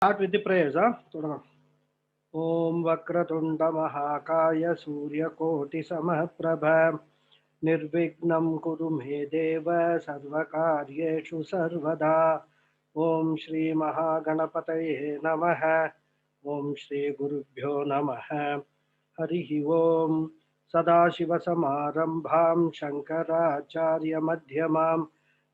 Start with the prayers, huh? Om Vakratunda Mahakaya Surya Koti Samaprabha Nirvignam Kuru Me Deva Sarvakaryeshu Sarvada Om Shri Mahaganapataye Namaha Om Shri Gurubhyo Namaha Harihi Om Sadashiva Samarambham Shankaracharya Madhyamam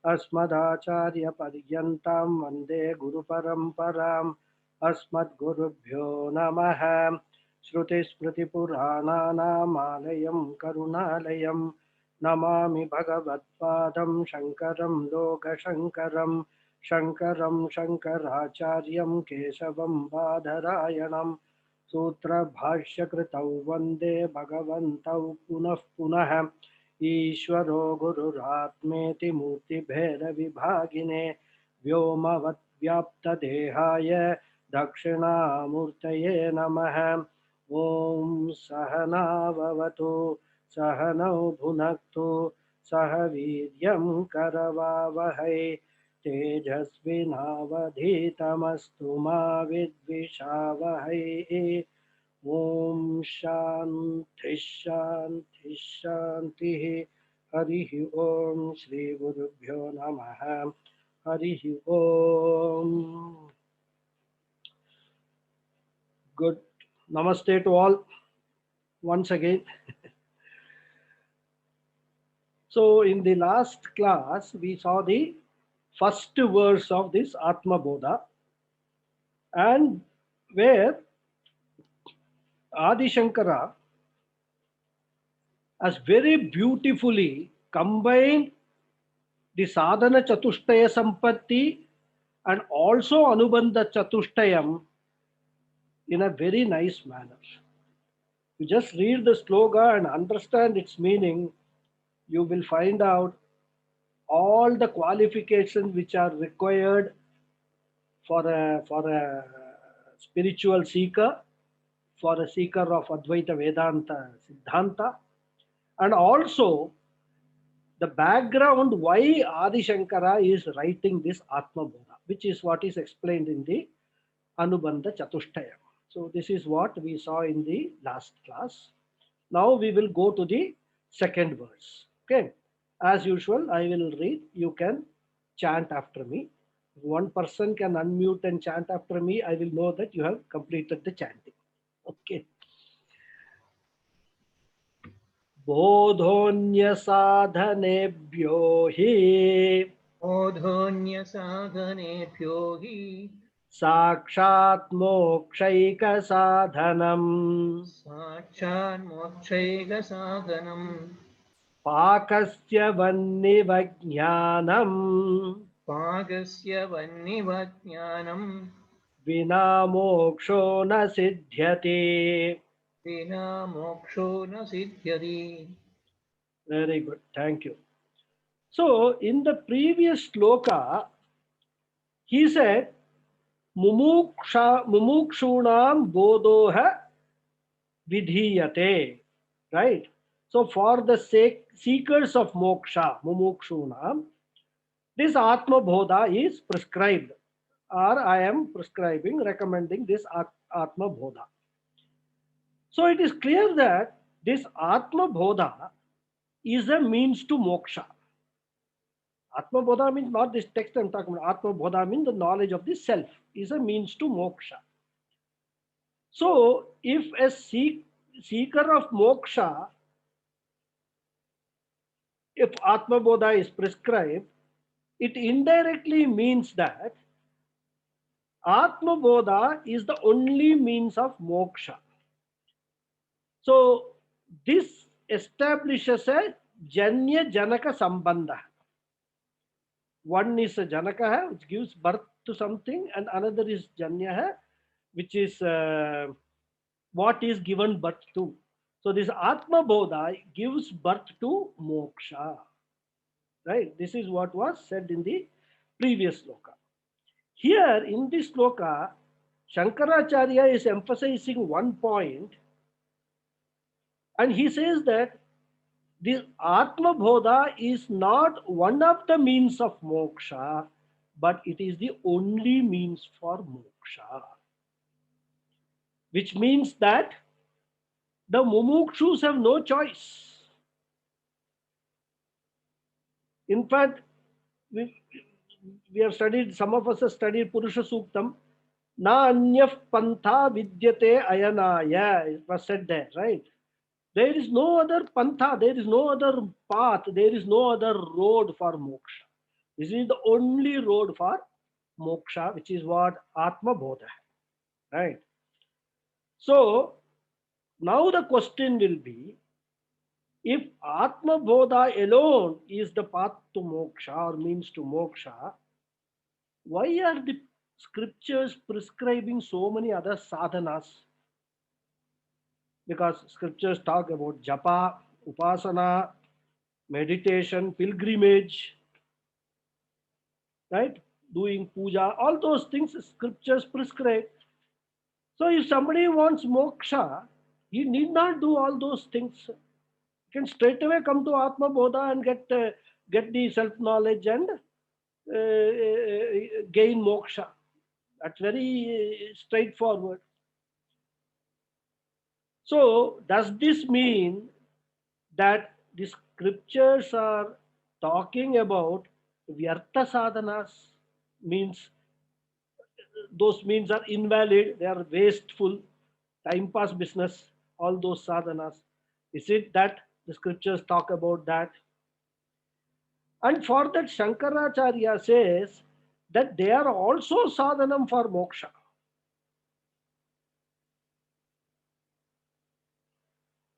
Asmadacharya Paryantam Vande Guru Paramparam Asmadgurubhyo Namaha Shrutismritipurananamalayam Karunalayam Namami Bhagavatpadam Shankaram Lokashankaram Shankaram Shankaracharyam Kesavam Badharayanam Sutra Bhashya Kritau Vande Bhagavantau Punah Punah Ishvaro Gururatmeti Murti Bheda Vibhagine Vyomavad Vyapta Dehaya Dakshinamurtaye Namaha Om Sahana Vavatu Sahanau Bhunaktu Sahaviryam Karavavahai Tejasvinavadhitamastu ma vidvishavahai Om Shanti Shanti Shanti Harihi Om Shri Gurubhyo Namaha Harihi Om. Good. Namaste to all once again. So in the last class we saw the first verse of this Atma Bodha, and where Adi Shankara has very beautifully combined the sadhana chatushtaya sampatti and also anubandha chatushtayam in a very nice manner. You just read the sloka and understand its meaning, you will find out all the qualifications which are required for a spiritual seeker, for a seeker of Advaita Vedanta Siddhanta, and also the background why Adi Shankara is writing this Atma Bodha, which is what is explained in the Anubandha Chatushtaya. So this is what we saw in the last class. Now we will go to the second verse. Okay. As usual, I will read. You can chant after me. If one person can unmute and chant after me, I will know that you have completed the chanting. Okay. बोधोऽन्यसाधनेभ्यो हि बोधोऽन्यसाधनेभ्यो हि साक्षात् मोक्षैकसाधनम् साक्षान्मोक्षैकसाधनम् पाकस्य वह्निव ज्ञानम् पाकस्य वह्निव ज्ञानम् विना मोक्षो न सिद्ध्यति. विना मोक्षो न सिद्ध्यति. Very good. Thank you. So in the previous sloka, he said, Mumukshunam bodhoha vidhiyate. Right? So for the seekers of moksha, Mumukshunam, this Atma Bodha is prescribed, or I am prescribing, recommending this Atma Bodha. So it is clear that this Atma Bodha is a means to moksha. Atma Bodha means not this text I'm talking about. Atma Bodha means the knowledge of the self is a means to moksha. So if a seeker of moksha, if Atma Bodha is prescribed, it indirectly means that Atma Bodha is the only means of moksha. So this establishes a Janya Janaka Sambandha. One is a Janaka hai, which gives birth to something, and another is Janya hai, which is what is given birth to. So this Atma Bodha gives birth to moksha. Right? This is what was said in the previous sloka. Here in this sloka, Shankaracharya is emphasizing one point, and he says that this Atma Bodha is not one of the means of moksha, but it is the only means for moksha. moksha. Which means that the mumukshus have no choice. In fact, we, we have studied, some of us have studied Purusha Suktam. Na anyaf pantha vidyate ayanaya. It was said there, right? There is no other pantha, there is no other path, there is no other road for moksha. This is the only road for moksha, which is what Atma Bodha, right? So, now the question will be, if Atma Bodha alone is the path to moksha or means to moksha, why are the scriptures prescribing so many other sadhanas? Because scriptures talk about japa, upasana, meditation, pilgrimage, right? Doing puja, all those things scriptures prescribe. So if somebody wants moksha, he need not do all those things. He can straight away come to Atma Bodha and get the self knowledge and gain moksha. That's very straightforward. So does this mean that the scriptures are talking about vyartha sadhanas? Means those means are invalid, they are wasteful, time pass business, all those sadhanas. Is it that the scriptures talk about that? And for that, Shankaracharya says that they are also sadhanam for moksha.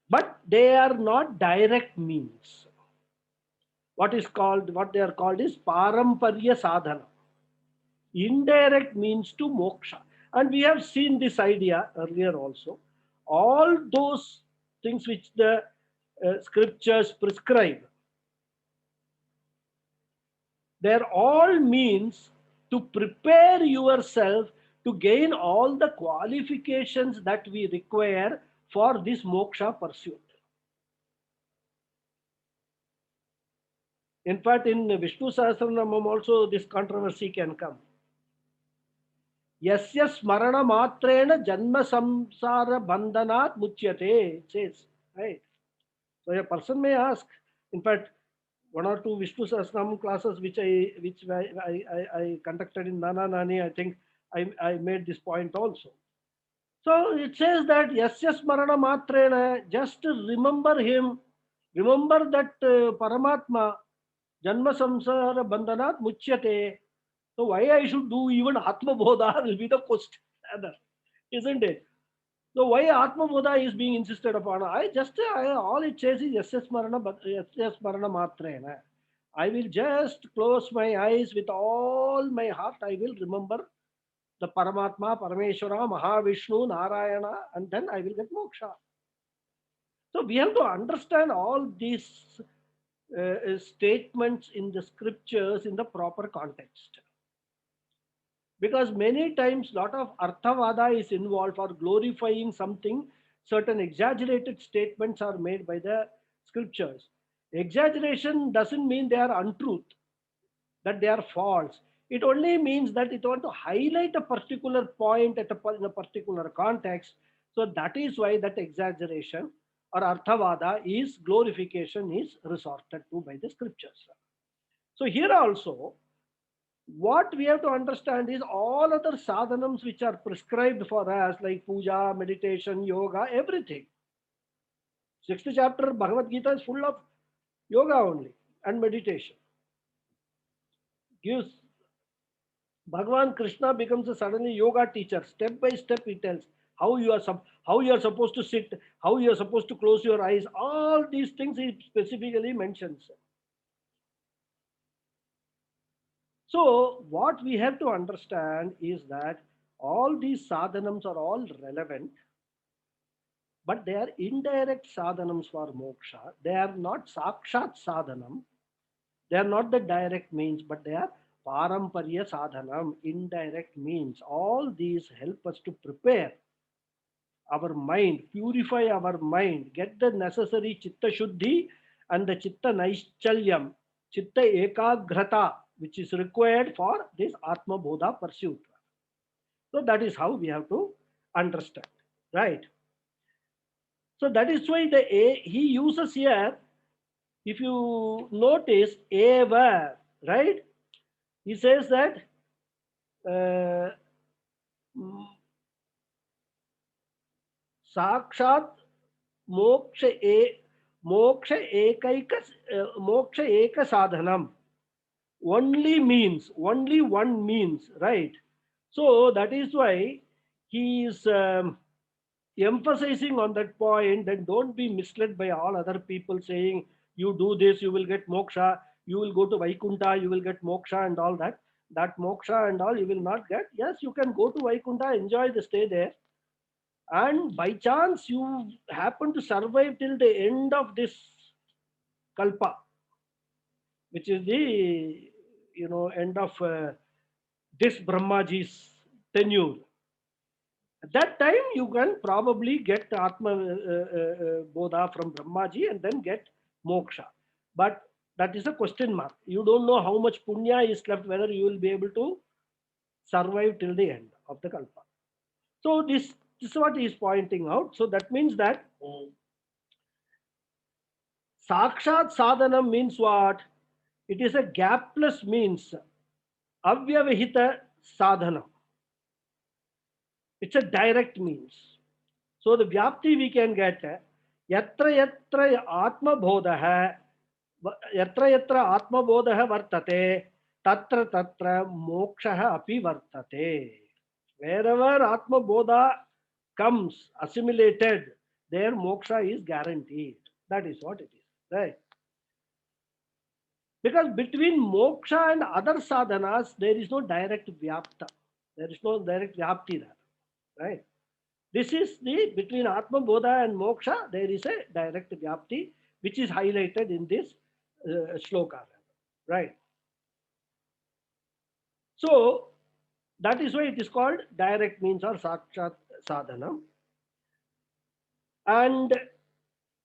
But they are not direct means. What they are called is paramparya sadhana. Indirect means to moksha. And we have seen this idea earlier also. All those things which the scriptures prescribe, they're all means to prepare yourself to gain all the qualifications that we require for this moksha pursuit. In fact, in Vishnu Sahasranamam also this controversy can come. Yasya smarana matrena janma samsara bandhanat muchyate, it says, right? So a person may ask, in fact, one or two Vishnu Sahasranam classes which I conducted in Nana Nani, I think I made this point also. So it says that Yasya Smarana Matrena, just remember him, remember that Paramatma, Janma Samsara Bandhanat Muchyate. So why I should do even Atma Bodha will be the question, isn't it? So why Atma Bodha is being insisted upon? All it says is Yasya Smarana Matrena. I will just close my eyes with all my heart. I will remember the Paramatma, Parameshwara, Mahavishnu, Narayana, and then I will get moksha. So we have to understand all these statements in the scriptures in the proper context. Because many times lot of arthavada is involved for glorifying something. Certain exaggerated statements are made by the scriptures. Exaggeration doesn't mean they are untruth, that they are false. It only means that it want to highlight a particular point in a particular context. So that is why that exaggeration or arthavada is glorification is resorted to by the scriptures. So here also, what we have to understand is all other sadhanams which are prescribed for us, like puja, meditation, yoga, everything. 6th chapter Bhagavad Gita is full of yoga only and meditation. Gives Bhagavan Krishna becomes a suddenly yoga teacher. Step by step, he tells how you are supposed to sit, how you are supposed to close your eyes. All these things he specifically mentions. So, what we have to understand is that all these sadhanams are all relevant, but they are indirect sadhanams for moksha. They are not sakshat sadhanam. They are not the direct means, but they are paramparya sadhanam, indirect means. All these help us to prepare our mind, purify our mind, get the necessary chitta shuddhi and the chitta naischalyam, chitta ekagrata, which is required for this Atma Bodha pursuit. So that is how we have to understand, right? So that is why the a he uses here. If you notice, eva, right? He says that uh, साक्षात मोक्ष ए मोक्ष एकैक मोक्ष एक साधनम only one means, right? So that is why he is emphasizing on that point, that don't be misled by all other people saying you do this you will get moksha, you will go to Vaikunta, you will get moksha and all that. That moksha and all you will not get. Yes, you can go to Vaikunta, enjoy the stay there, and by chance you happen to survive till the end of this kalpa, which is the end of this Brahmaji's tenure. At that time, you can probably get Atma Bodha from Brahmaji and then get moksha. But that is a question mark. You don't know how much punya is left, whether you will be able to survive till the end of the kalpa. So this is what he is pointing out. So that means that Sakshat sadhanam means what? It is a gapless means. Avyavahita sadhanam. It's a direct means. So the vyapti we can get yatra yatra atma bodha yatra yatra atma bodha vartate tatra tatra moksha api vartate. Wherever atma bodha comes assimilated, there moksha is guaranteed. That is what it is, right? Because between moksha and other sadhanas, there is no direct vyapta. There is no direct vyapti there, right? This is the between Atma Bodha and Moksha, there is a direct vyapti, which is highlighted in this shloka, right? So that is why it is called direct means or sakshat sadhanam. And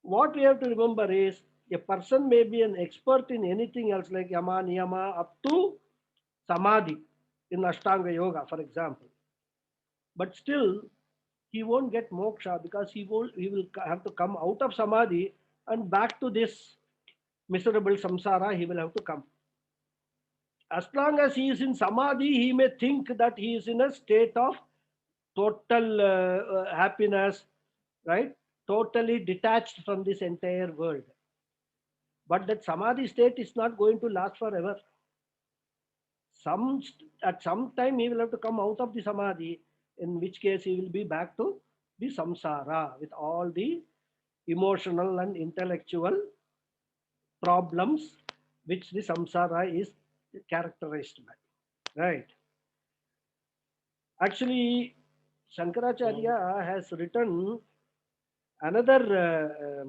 what we have to remember is a person may be an expert in anything else like yama, niyama, up to samadhi in Ashtanga Yoga, for example. But still, he won't get moksha because he will have to come out of samadhi and back to this miserable samsara he will have to come. As long as he is in samadhi, he may think that he is in a state of total happiness, right? Totally detached from this entire world. But that samadhi state is not going to last forever. At some time he will have to come out of the samadhi, in which case he will be back to the samsara with all the emotional and intellectual problems which the samsara is characterized by, right? Actually, Shankaracharya has written another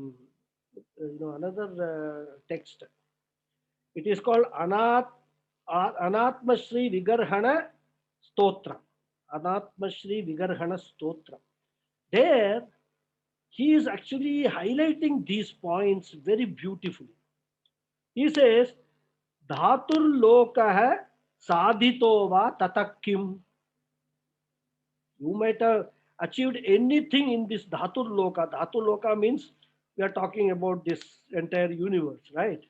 another text. It is called Anatma Shri Vigarhana Stotra. Anatma Shri Vigarhana Stotra. There, he is actually highlighting these points very beautifully. He says, Dhatur Lokah Sadhito va Tatakim. You might have achieved anything in this Dhatur Loka. Dhatur Loka means we are talking about this entire universe, right?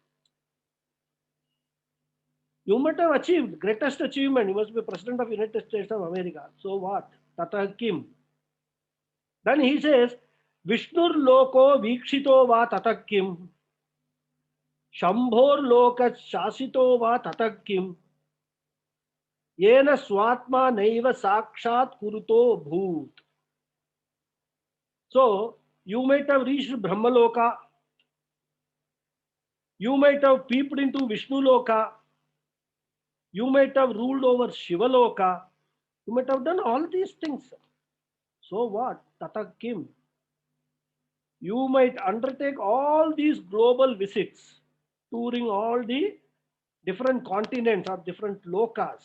You might have achieved greatest achievement. You must be president of United States of America. So what? Tata Kim. Then he says, Vishnur Loko Vikshito va Tata Kim. Shambhor Loka Shasito va Tata Kim. Yena Swatma Naiva Sakshat Kuruto Bhoot. So you might have reached Brahmaloka. You might have peeped into Vishnu Loka. You might have ruled over Shiva Loka. You might have done all these things. So what? Tata Kim. You might undertake all these global visits, touring all the different continents or different lokas.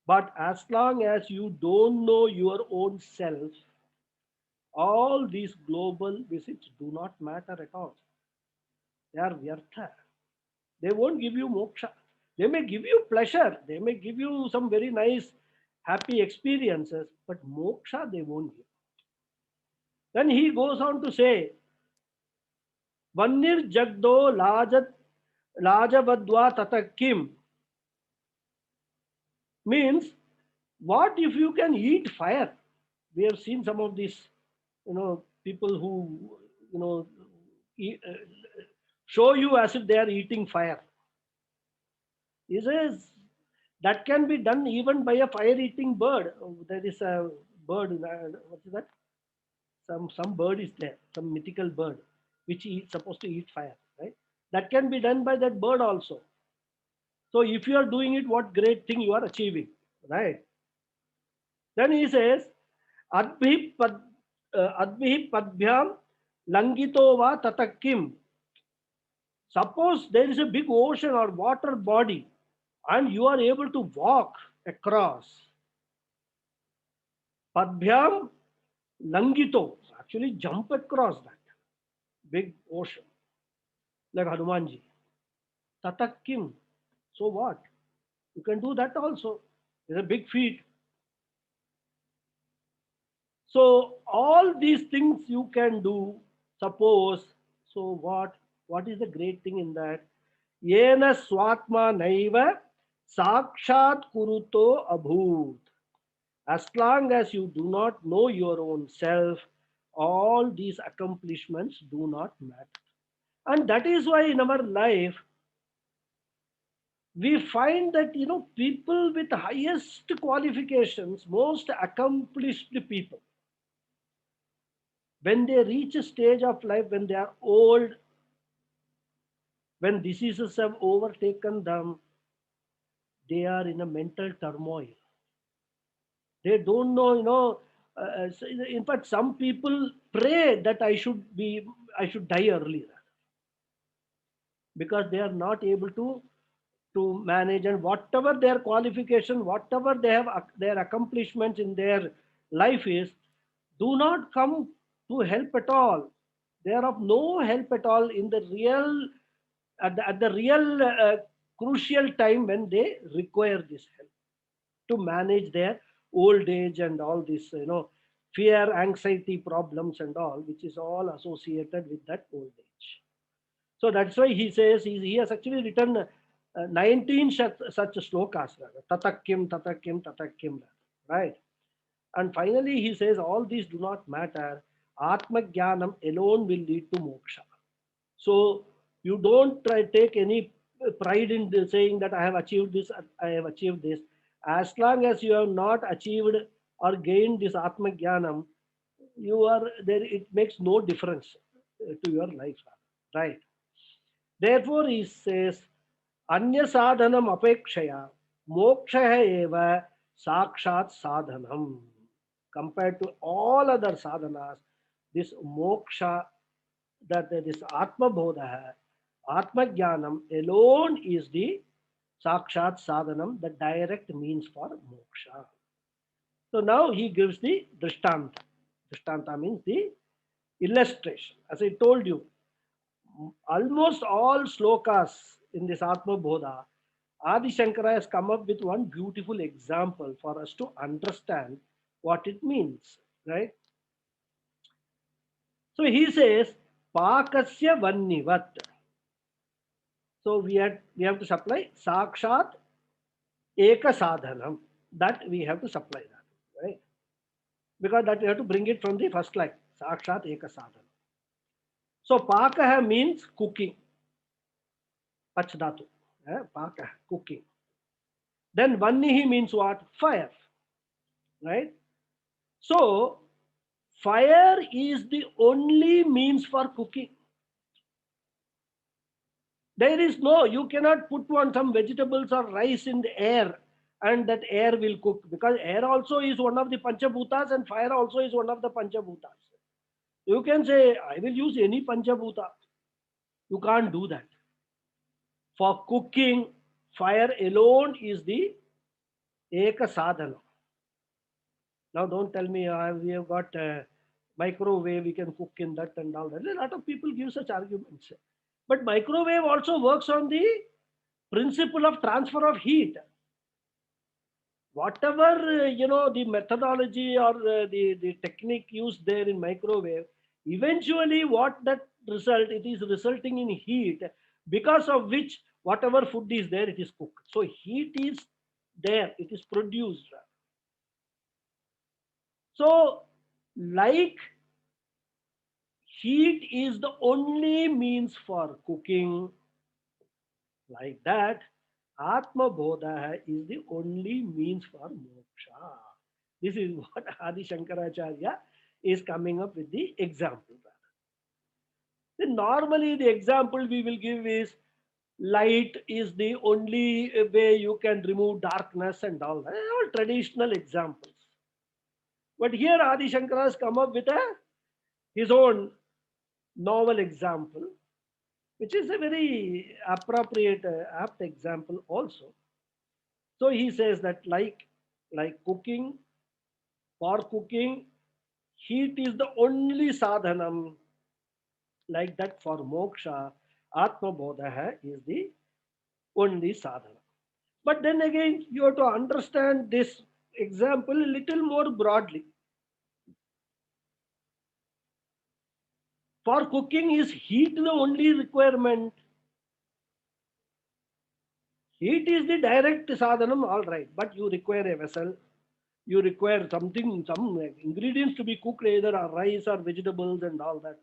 But as long as you don't know your own self, all these global visits do not matter at all. They are vyartha. They won't give you moksha. They may give you pleasure. They may give you some very nice happy experiences, but moksha they won't give. Then he goes on to say, Vannir Jagdo Lajavadva Tatakim means, what if you can eat fire? We have seen some of these, people who, eat, show you as if they are eating fire. He says that can be done even by a fire-eating bird. There is a bird. What is that? Some bird is there, some mythical bird, which is supposed to eat fire, right? That can be done by that bird also. So if you are doing it, what great thing you are achieving, right? Then he says, Adbhi pad, Adbhi padbhyam langito va tatakim. Suppose there is a big ocean or water body and you are able to walk across. Padbhyam langito, actually jump across that big ocean, like Hanumanji. Tatakim. So what? You can do that also. It's a big feat. So all these things you can do. Suppose. So what? What is the great thing in that? Yena swatma naiva sakshat kuruto abhut. As long as you do not know your own self, all these accomplishments do not matter. And that is why in our life, we find that people with highest qualifications, most accomplished people, when they reach a stage of life when they are old, when diseases have overtaken them, they are in a mental turmoil. They don't know, in fact some people pray that I should die earlier, because they are not able to manage, and whatever their qualification, whatever they have, their accomplishments in their life is, do not come to help at all. They are of no help at all in the real, at the real crucial time when they require this help to manage their old age and all this, fear, anxiety problems and all, which is all associated with that old age. So that's why he says, he has actually written 19 such slokas, tatakim, tatakim, tatakim, right? And finally he says, all these do not matter. Atma Jnanam alone will lead to moksha. So you don't take any pride in saying that I have achieved this, I have achieved this. As long as you have not achieved or gained this Atma Jnanam, you are there, it makes no difference to your life, right? Therefore, he says, Anya sadhanam apekshaya mokshaya eva sakshat sadhanam. Compared to all other sadhanas, this moksha, that this Atma Bodha, Atma Jnanam alone is the sakshat sadhanam, the direct means for moksha. So now he gives the drishtanta. Drishtanta means the illustration. As I told you, almost all slokas in this Atma Bodha, Adi Shankara has come up with one beautiful example for us to understand what it means, right? So he says, Pakasya Vannivat. So we have to supply Sakshat Eka Sadhanam. That we have to supply that, right? Because that we have to bring it from the first line, Sakshat Eka Sadhanam. So Pakaha means cooking. Pachdatu. Pakaha, cooking. Then Vannihi means what? Fire. Right? So fire is the only means for cooking. There is no, you cannot put on some vegetables or rice in the air and that air will cook, because air also is one of the Panchabhutas and fire also is one of the Panchabhutas. You can say, I will use any Panchabhuta. You can't do that. For cooking, fire alone is the Eka Sadhana. Now don't tell me we have got a microwave, we can cook in that and all that. A lot of people give such arguments. But microwave also works on the principle of transfer of heat. whatever the methodology or the technique used there in microwave, eventually what that result, it is resulting in heat, because of which whatever food is there, it is cooked. So heat is there, it is produced. So, like heat is the only means for cooking, like that, Atma Bodha is the only means for moksha. This is what Adi Shankaracharya is coming up with the example. Then normally the example we will give is light is the only way you can remove darkness and all that. All traditional examples. But here Adi Shankara has come up with his own novel example, which is a very appropriate, apt example also. So he says that like cooking, for cooking, heat is the only sadhanam. Like that for moksha, Atma Bodha is the only sadhana. But then again, you have to understand this example a little more broadly. For cooking, is heat the only requirement? Heat is the direct sadhanam, all right, but you require a vessel, you require something, some ingredients to be cooked, either rice or vegetables and all that.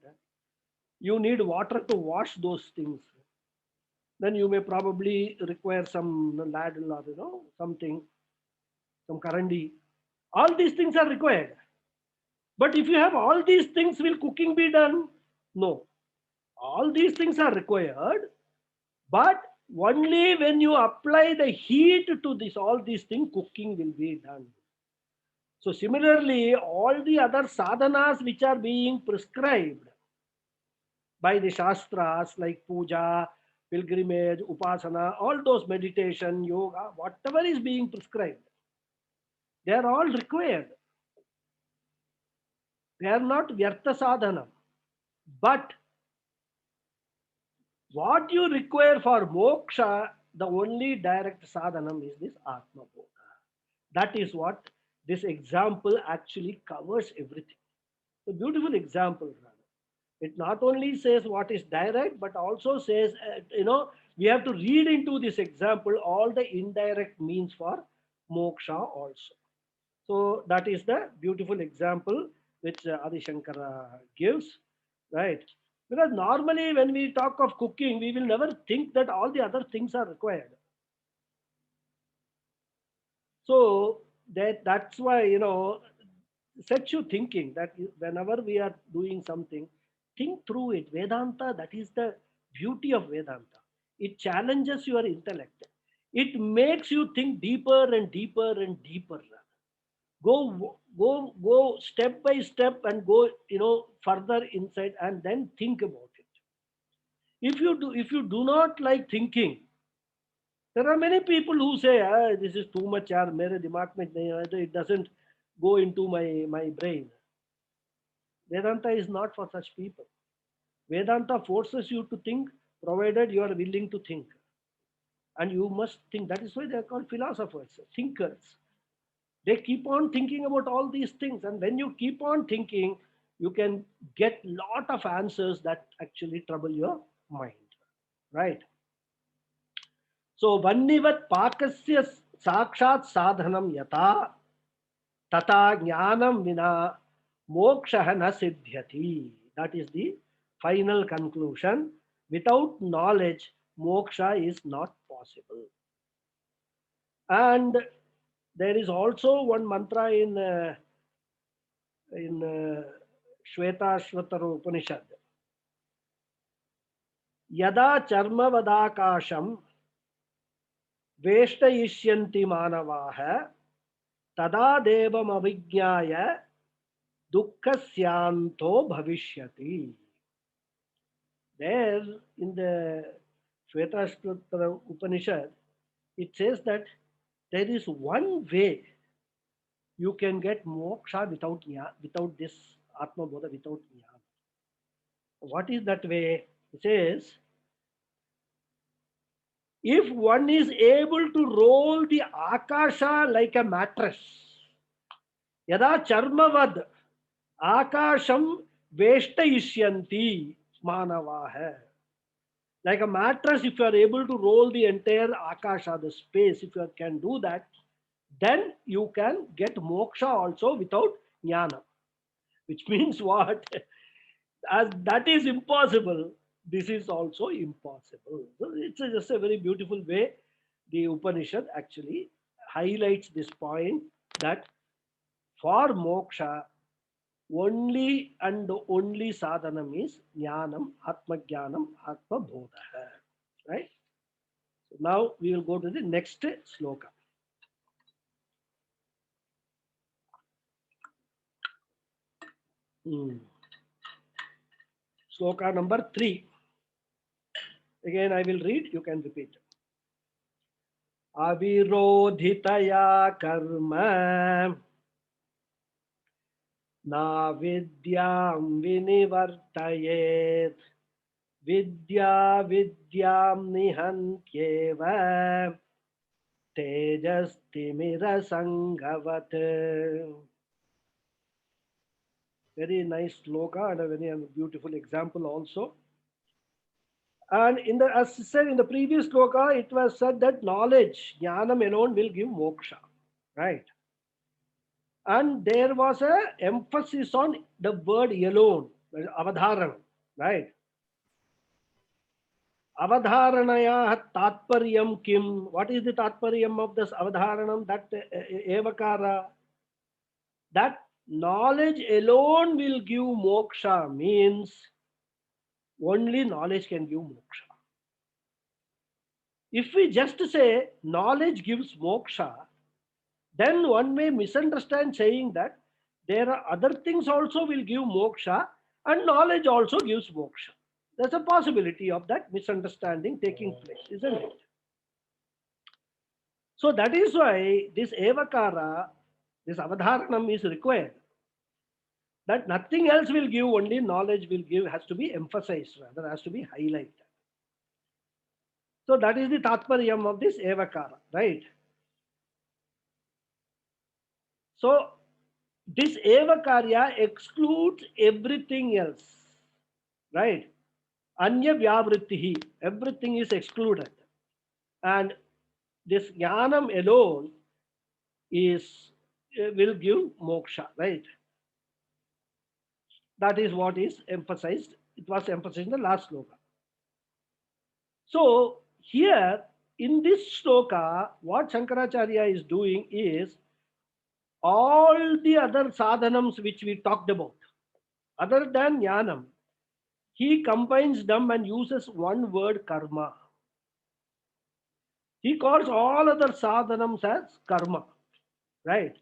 You need water to wash those things. Then you may probably require some ladle or something, some karandi. All these things are required. But if you have all these things, will cooking be done? No. All these things are required, but only when you apply the heat to this, all these things, cooking will be done. So similarly, all the other sadhanas which are being prescribed by the shastras like puja, pilgrimage, upasana, all those meditation, yoga, whatever is being prescribed, they are all required. They are not vyartha sadhana. But what you require for moksha, the only direct sadhanam is this Atma Bodha. That is what this example actually covers everything. A beautiful example. It not only says what is direct, but also says, we have to read into this example all the indirect means for moksha also. So that is the beautiful example which Adi Shankara gives, right? Because normally when we talk of cooking, we will never think that all the other things are required. So that's why sets you thinking that whenever we are doing something, think through it. Vedanta, that is the beauty of Vedanta. It challenges your intellect. It makes you think deeper and deeper and deeper. Go step by step and go further inside and then think about it. If you do not like thinking, there are many people who say, this is too much, yaar, mere dimag mein nahi hai, it doesn't go into my brain. Vedanta is not for such people. Vedanta forces you to think, provided you are willing to think. And you must think. That is why they are called philosophers, thinkers. They keep on thinking about all these things. And when you keep on thinking, you can get lot of answers that actually trouble your mind. Right? So, Vannivat Pakasya Sakshat Sadhanam Yata Tata Jnanam Vina Moksha na Siddhyati. That is the final conclusion. Without knowledge, moksha is not possible. And there is also one mantra in Shvetashvatara Upanishad. Yada charmavadakasham veshtayishyanti manavaha tada devam avijnaya dukkasyanto bhavishyati. There in the Shvetashvatara Upanishad, it says that there is one way you can get moksha without this Atma Bodha, without jnana. What is that way? It says, If one is able to roll the akasha like a mattress, yada charmavad akasham veshtayishyanti manavaha. Like a mattress, if you are able to roll the entire akasha, the space, if you can do that, then you can get moksha also without jnana. Which means what? As that is impossible, this is also impossible. So it's just a very beautiful way the Upanishad actually highlights this point that for moksha, only and only sadhanam is jnanam, atma jnanam, atma bodha. Right? So now we will go to the next sloka. Hmm. Sloka number 3. Again, I will read, you can repeat. Avirodhitaya karma na vidyam vinivartayet vidya vidyam nihantyeva tejastimira sangavat. Very nice sloka and a very beautiful example also. And in the, as said in the previous sloka, it was said that knowledge, jnanam alone will give moksha, right? And there was a emphasis on the word alone, avadharana, right? Avadharanaya tatparyam kim. What is the tatparyam of this avadharanam? That evakara, that knowledge alone will give moksha means only knowledge can give moksha. If we just say knowledge gives moksha, then one may misunderstand saying that there are other things also will give moksha and knowledge also gives moksha. There's a possibility of that misunderstanding taking place, isn't it? So that is why this evakara, this avadharanam is required. That nothing else will give, only knowledge will give, has to be emphasized, rather has to be highlighted. So that is the tatparyam of this evakara, right? So this evakarya excludes everything else, right? Anya vyavrittihi, everything is excluded. And this jnanam alone is will give moksha, right? That is what is emphasized. It was emphasized in the last sloka. So here in this sloka, what Shankaracharya is doing is all the other sadhanams which we talked about, other than jnanam, he combines them and uses one word karma. He calls all other sadhanams as karma, right?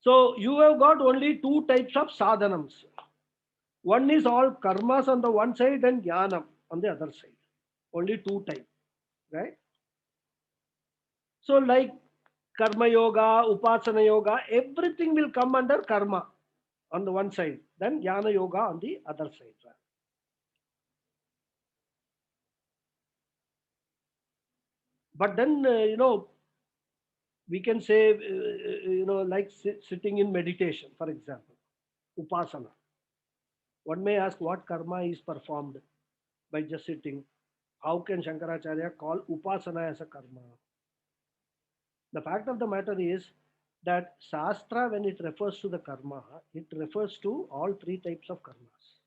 So you have got only two types of sadhanams. One is all karmas on the one side and jnanam on the other side. Only two types, right? So like karma yoga, upasana yoga, everything will come under karma on the one side, then jnana yoga on the other side. Right? But then, we can say, like sitting in meditation, for example, upasana. One may ask what karma is performed by just sitting. How can Shankaracharya call upasana as a karma? The fact of the matter is that Shastra, when it refers to the karma, it refers to all three types of karmas.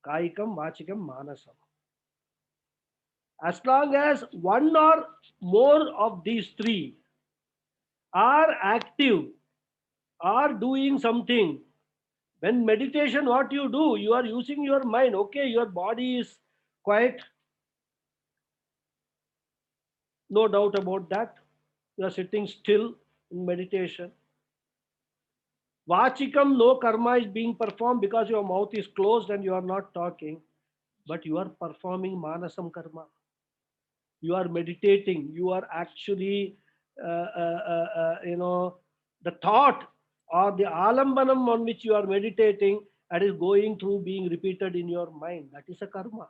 Kaikam, Vachikam, Manasam. As long as one or more of these three are active, are doing something, when meditation, what you do, you are using your mind. Okay, your body is quiet, no doubt about that. You are sitting still in meditation. Vachikam, no karma is being performed because your mouth is closed and you are not talking, but you are performing manasam karma. You are meditating. You are actually, the thought or the alambanam on which you are meditating, that is going through being repeated in your mind. That is a karma,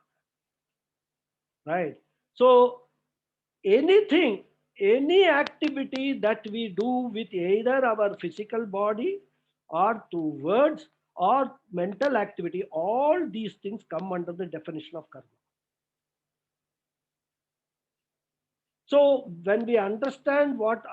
right? So anything, any activity that we do with either our physical body or through words or mental activity, all these things come under the definition of karma. So when we understand what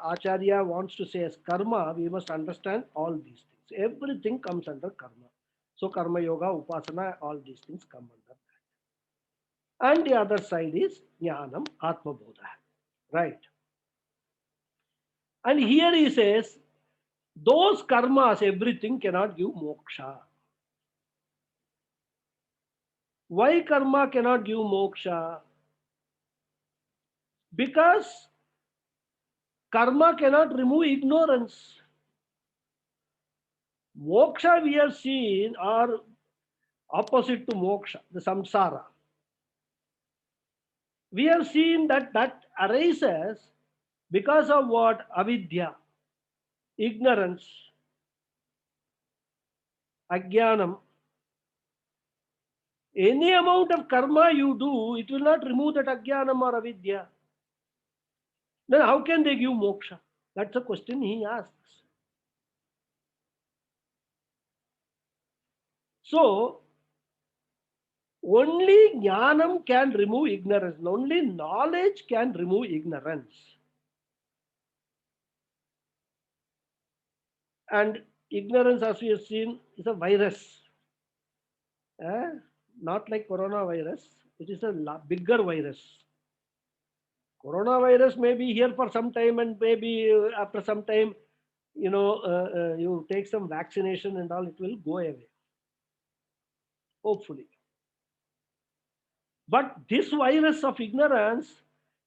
Acharya wants to say as karma, we must understand all these things. Everything comes under karma. So karma yoga, upasana, all these things come under that. And the other side is jnanam, atma bodha. Right. And here he says, those karmas, everything cannot give moksha. Why karma cannot give moksha? Because karma cannot remove ignorance. Moksha we have seen are opposite to moksha, the samsara. We have seen that that arises because of what? Avidya, ignorance, ajnanam. Any amount of karma you do, it will not remove that ajnanam or avidya. Then how can they give moksha? That's a question he asks. So, only jnanam can remove ignorance. Only knowledge can remove ignorance. And ignorance, as we have seen, is a virus. Eh? Not like coronavirus. It is a bigger virus. Coronavirus may be here for some time, and maybe after some time, you take some vaccination and all, it will go away. Hopefully. But this virus of ignorance,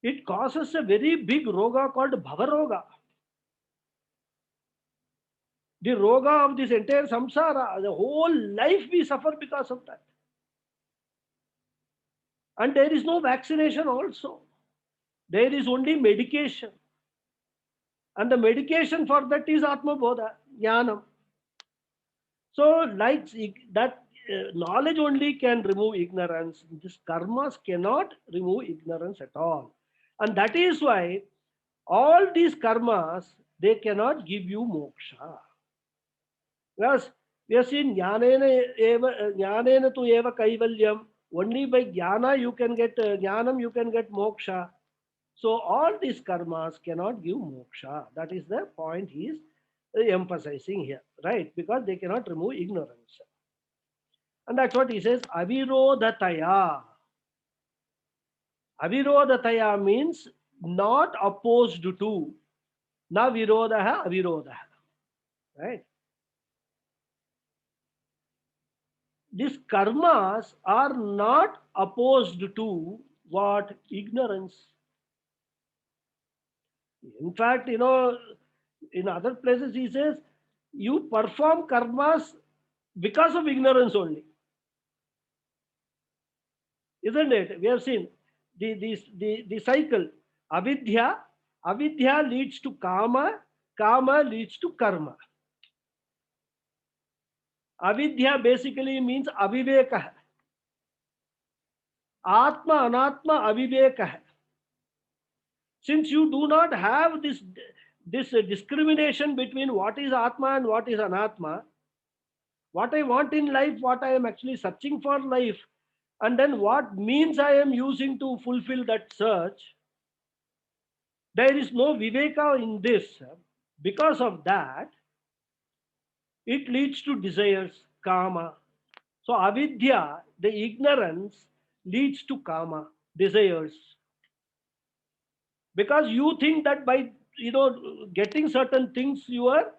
it causes a very big roga called bhavaroga. The roga of this entire samsara, the whole life we suffer because of that. And there is no vaccination also. There is only medication. And the medication for that is Atma Bodha, Jnanam. So, like that, knowledge only can remove ignorance. This karmas cannot remove ignorance at all. And that is why all these karmas, they cannot give you moksha. Yes, we have seen jnanena tu eva kaivalyam. Only by jnana you can get jnanam, you can get moksha. So all these karmas cannot give moksha. That is the point he is emphasizing here, right? Because they cannot remove ignorance. And that's what he says, avirodhataya. Avirodhataya means not opposed to. Na virodaha, avirodaha. Right? These karmas are not opposed to what? Ignorance. In fact, in other places he says, you perform karmas because of ignorance only. Isn't it? We have seen the cycle. Avidya leads to kama, kama leads to karma. Avidya basically means avivekah. Atma, anatma, avivekah. Since you do not have this discrimination between what is Atma and what is Anatma, what I want in life, what I am actually searching for life, and then what means I am using to fulfill that search, there is no viveka in this. Because of that, it leads to desires, kama. So avidya, the ignorance, leads to kama, desires. Because you think that by getting certain things, your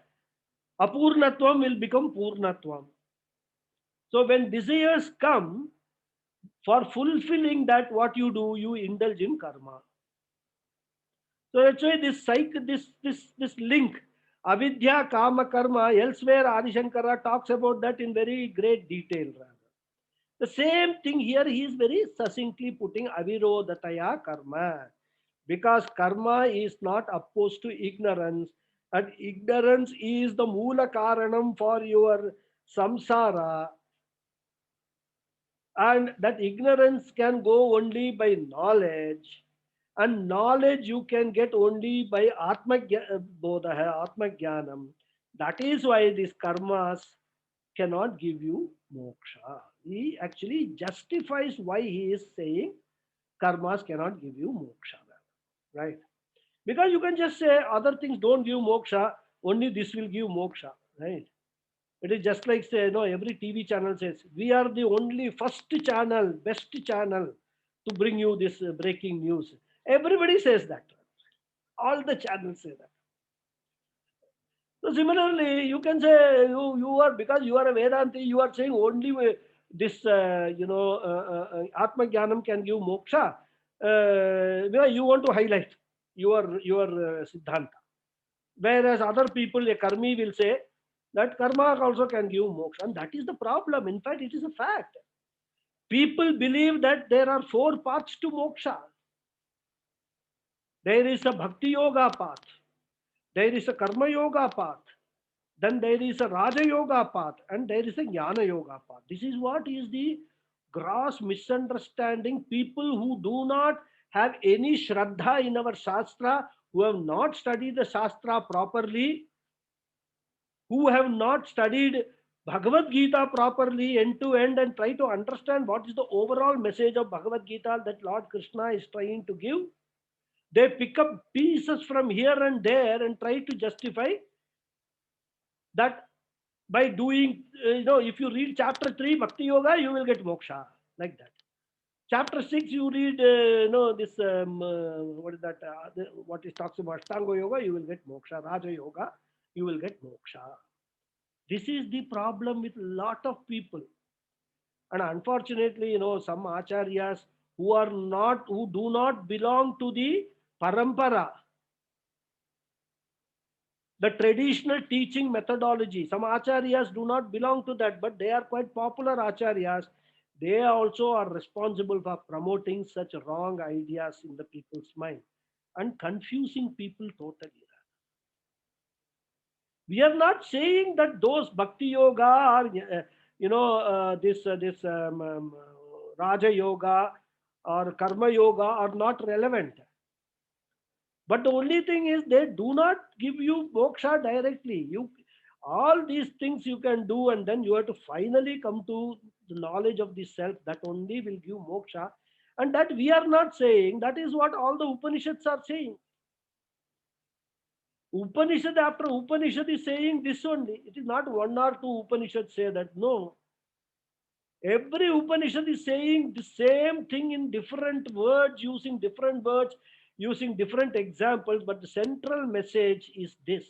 apurnatvam will become purnatvam. So when desires come, for fulfilling that, what you do, you indulge in karma. So that's why this cycle, this link, avidya, kama, karma, elsewhere Adi Shankara talks about that in very great detail. Rather, the same thing here he is very succinctly putting avirodhataya karma, because karma is not opposed to ignorance, and ignorance is the moola karanam for your samsara, and that ignorance can go only by knowledge. And knowledge you can get only by Bodha, Atma Jnanam. That is why these karmas cannot give you moksha. He actually justifies why he is saying karmas cannot give you moksha. Right? Because you can just say other things don't give moksha, only this will give moksha. Right? It is just like say, no, every TV channel says, we are the only first channel, best channel to bring you this breaking news. Everybody says that. All the channels say that. So similarly, you can say you are, because you are a Vedanti, you are saying only this Atma Jnanam can give moksha. Because you want to highlight your Siddhanta. Whereas other people, a karmi will say that karma also can give moksha, and that is the problem. In fact, it is a fact. People believe that there are four paths to moksha. There is a bhakti yoga path. There is a karma yoga path. Then there is a Raja Yoga path and there is a Jnana Yoga path. This is what is the gross misunderstanding. People who do not have any Shraddha in our Shastra, who have not studied the Shastra properly, who have not studied Bhagavad Gita properly end to end and try to understand what is the overall message of Bhagavad Gita that Lord Krishna is trying to give. They pick up pieces from here and there and try to justify that by doing, if you read chapter 3, Bhakti Yoga, you will get moksha. Like that. Chapter 6, you read, this, what is that, what it talks about Ashtanga Yoga, you will get moksha. Raja Yoga, you will get moksha. This is the problem with a lot of people. And unfortunately, some acharyas who do not belong to the parampara, the traditional teaching methodology. Some acharyas do not belong to that, but they are quite popular acharyas. They also are responsible for promoting such wrong ideas in the people's mind and confusing people totally. We are not saying that those bhakti yoga or this raja yoga or karma yoga are not relevant. But the only thing is they do not give you moksha directly. You all these things you can do, and then you have to finally come to the knowledge of the self that only will give moksha. And that we are not saying, that is what all the Upanishads are saying. Upanishad after Upanishad is saying this only. It is not one or two Upanishads say that. No. Every Upanishad is saying the same thing in different words, using different examples, but the central message is this,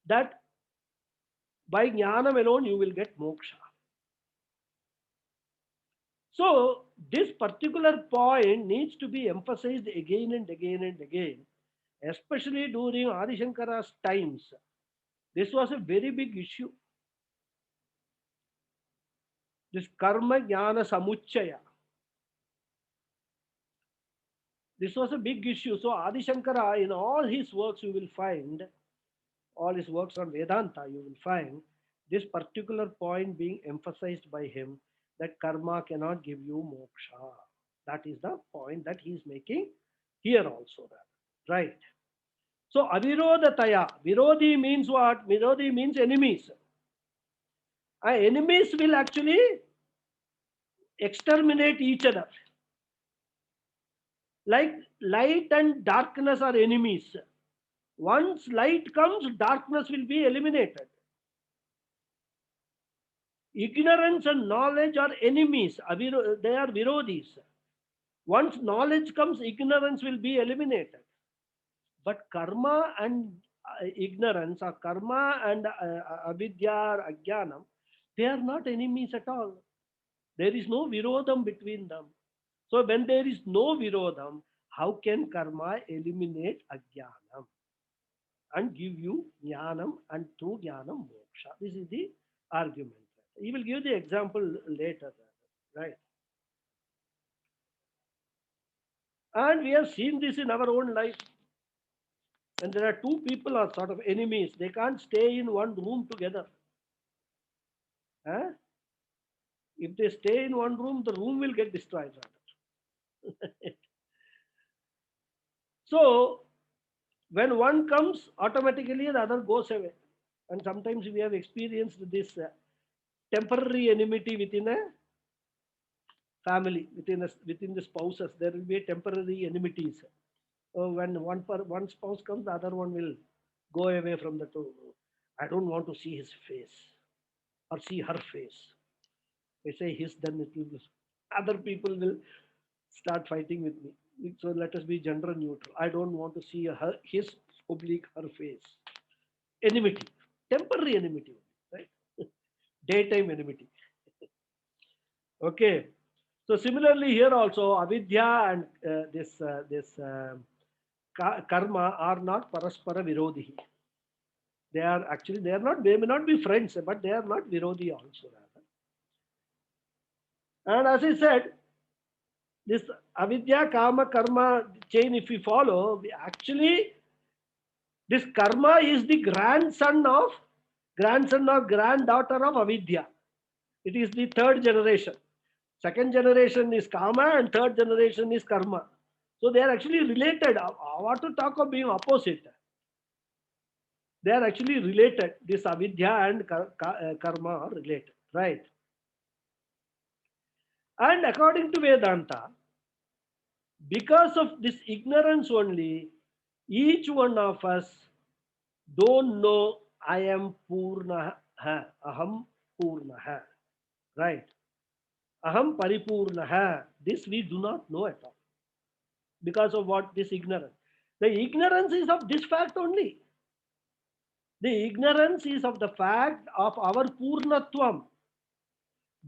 that by jnanam alone you will get moksha. So, this particular point needs to be emphasized again and again and again, especially during Adi Shankara's times. This was a very big issue. This karma jnana samuchaya. This was a big issue. So, Adi Shankara, in all his works, you will find, all his works on Vedanta, you will find this particular point being emphasized by him, that karma cannot give you moksha. That is the point that he is making here also. Right. So, avirodhataya, virodhi means what? Virodhi means enemies. Enemies will actually exterminate each other. Like light and darkness are enemies. Once light comes, darkness will be eliminated. Ignorance and knowledge are enemies. They are virodhis. Once knowledge comes, ignorance will be eliminated. But karma and ignorance, or karma and avidya or ajnanam, they are not enemies at all. There is no virodham between them. So when there is no virodham, how can karma eliminate ajnanam and give you jnanam, and through jnanam moksha? This is the argument. He will give the example later, right? And we have seen this in our own life. When there are two people are sort of enemies, they can't stay in one room together. Huh? If they stay in one room, the room will get destroyed. So when one comes, automatically the other goes away. And sometimes we have experienced this temporary enmity within a family, within the spouses. There will be a temporary enmities. When one spouse comes, the other one will go away from the two. I don't want to see his face or see her face. I say his, then it will other people will start fighting with me. So let us be gender neutral. I don't want to see her, his oblique her face. Enmity, temporary enmity, right? Daytime enmity. Okay. So similarly here also avidya and karma are not paraspara virodhi. They are actually, they are not, they may not be friends, but they are not virodhi also rather. And as I said, this avidya kama karma chain, if we follow, we actually, this karma is the grandson or granddaughter of avidya. It is the third generation. Second generation is kama and third generation is karma. So they are actually related. What to talk of being opposite? They are actually related. This avidya and karma are related, right? And according to Vedanta, because of this ignorance only, each one of us don't know I am Purna, Aham Purna, right? Aham Paripurna. This we do not know at all. Because of what? This ignorance. The ignorance is of this fact only. The ignorance is of the fact of our Purnatvam.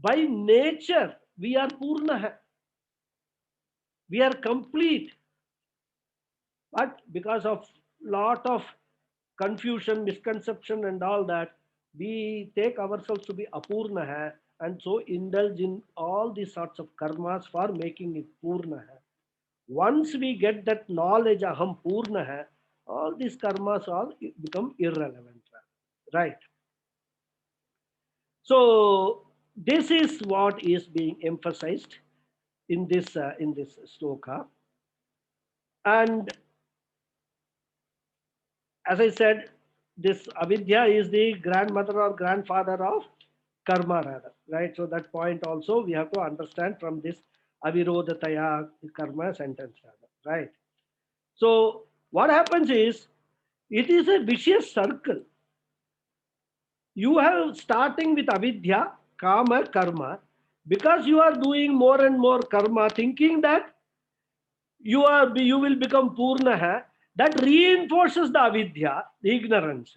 By nature, we are Purna. We are complete. But because of lot of confusion, misconception and all that, we take ourselves to be apurna and so indulge in all these sorts of karmas for making it purna. Once we get that knowledge aham purna, all these karmas all become irrelevant, right? So this is what is being emphasized in this sloka. And as I said, this avidya is the grandmother or grandfather of karma, rather, right? So that point also we have to understand from this avirodhataya karma sentence, rather, right? So what happens is, it is a vicious circle. You have starting with avidya, kama, karma, because you are doing more and more karma, thinking that you will become purna, that reinforces the avidya, the ignorance.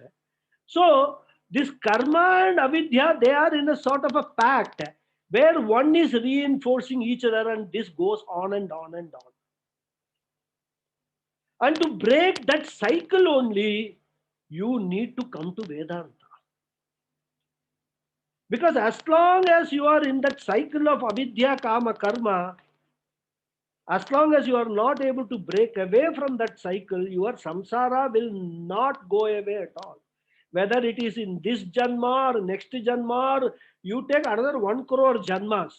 So this karma and avidya, they are in a sort of a pact where one is reinforcing each other, and this goes on and on and on. And to break that cycle only, you need to come to Vedanta. Because as long as you are in that cycle of avidya, kama, karma, as long as you are not able to break away from that cycle, your samsara will not go away at all. Whether it is in this janma or next janma, or you take another 1 crore janmas.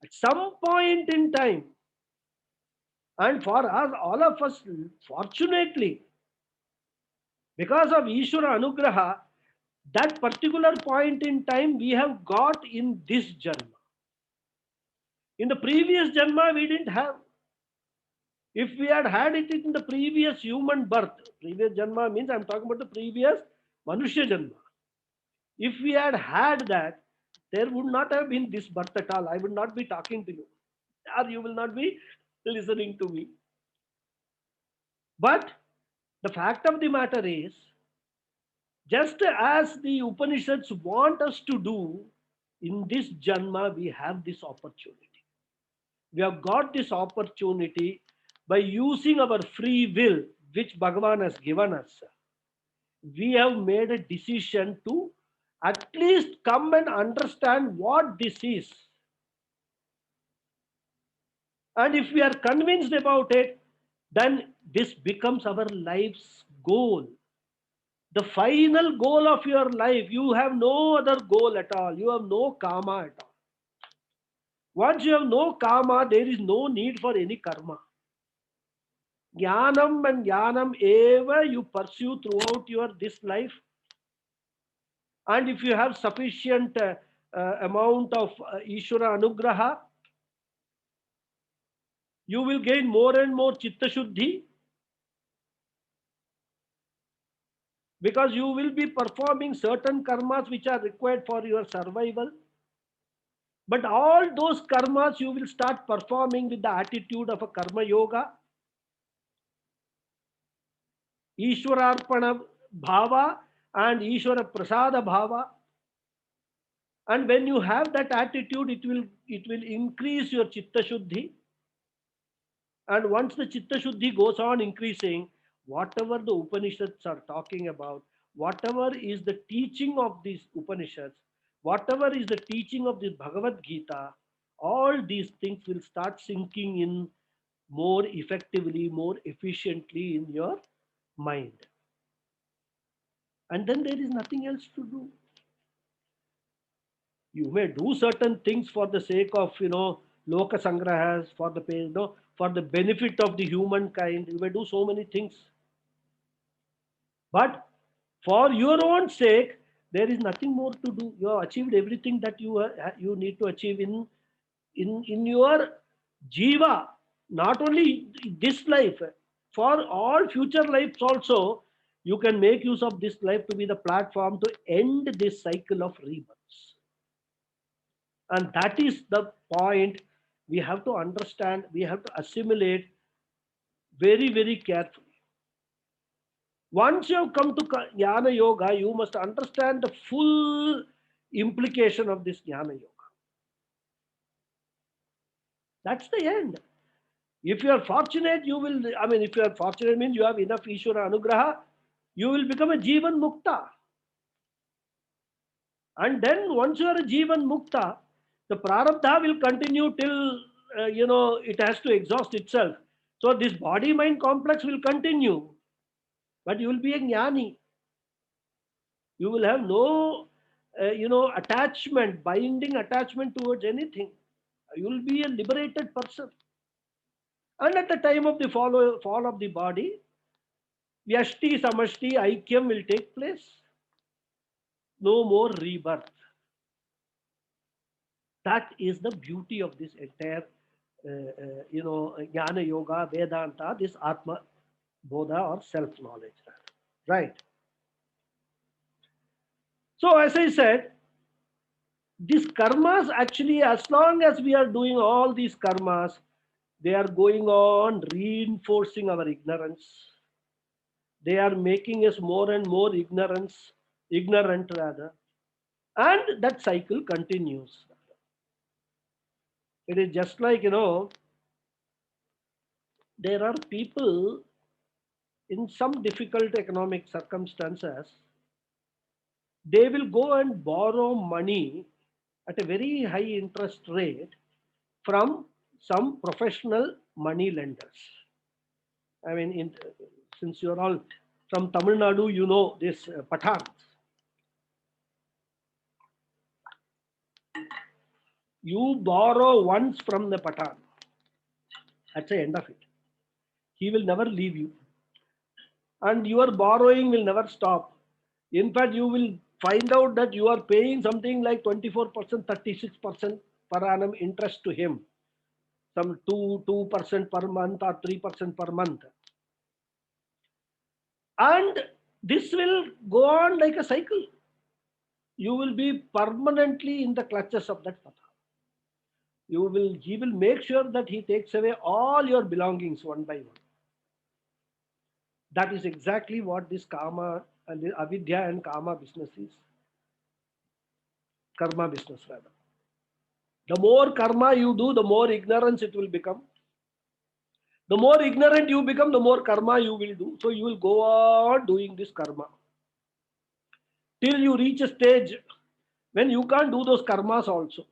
At some point in time, and for us, all of us, fortunately, because of Ishvara Anugraha, that particular point in time we have got in this janma. In the previous janma, we didn't have. If we had had it in the previous human birth, previous janma means I'm talking about the previous Manushya janma. If we had had that, there would not have been this birth at all. I would not be talking to you, or you will not be listening to me. But the fact of the matter is, just as the Upanishads want us to do, in this janma we have this opportunity. We have got this opportunity by using our free will, which Bhagavan has given us. We have made a decision to at least come and understand what this is. And if we are convinced about it, then this becomes our life's goal. The final goal of your life. You have no other goal at all. You have no karma at all. Once you have no karma, there is no need for any karma. Jnanam and jnanam eva you pursue throughout your this life. And if you have sufficient amount of Ishvara Anugraha, you will gain more and more Chitta Shuddhi, because you will be performing certain karmas which are required for your survival. But all those karmas you will start performing with the attitude of a karma yoga, Ishwararpana bhava and Ishwara prasada bhava. And when you have that attitude, it will increase your chitta shuddhi. And once the chitta shuddhi goes on increasing, whatever the Upanishads are talking about, whatever is the teaching of these Upanishads, whatever is the teaching of this Bhagavad Gita, all these things will start sinking in more effectively, more efficiently in your mind. And then there is nothing else to do. You may do certain things for the sake of, loka sangrahas, for the for the benefit of the humankind. You may do so many things, but for your own sake, there is nothing more to do. You have achieved everything that you need to achieve in your jiva. Not only this life, for all future lives also, you can make use of this life to be the platform to end this cycle of rebirths. And that is the point we have to understand, we have to assimilate very, very carefully. Once you have come to Jnana Yoga, you must understand the full implication of this Jnana Yoga. That's the end. If you are fortunate, if you are fortunate means you have enough Ishvara Anugraha, you will become a Jivan Mukta. And then once you are a Jivan Mukta, the Prarabdha will continue till, it has to exhaust itself. So this body-mind complex will continue. But you will be a Jnani. You will have no, binding attachment towards anything. You will be a liberated person. And at the time of the fall of the body, Vyashti, Samashti, Aikyam will take place. No more rebirth. That is the beauty of this entire, Jnana Yoga, Vedanta, this Atma, Bodha or self-knowledge. Right. So as I said, these karmas actually, as long as we are doing all these karmas, they are going on reinforcing our ignorance. They are making us more and more ignorant rather. And that cycle continues. It is just like, there are people in some difficult economic circumstances, they will go and borrow money at a very high interest rate from some professional money lenders. I mean, since you're all from Tamil Nadu, you know this Pathans. You borrow once from the Pathan, that's the end of it. He will never leave you. And your borrowing will never stop. In fact, you will find out that you are paying something like 24%, 36% per annum interest to him. Some 2% per month or 3% per month. And this will go on like a cycle. You will be permanently in the clutches of that Pathan. He will make sure that he takes away all your belongings one by one. That is exactly what this karma and the avidya and karma business is. Karma business rather. The more karma you do, the more ignorance it will become. The more ignorant you become, the more karma you will do. So you will go on doing this karma till you reach a stage when you can't do those karmas also,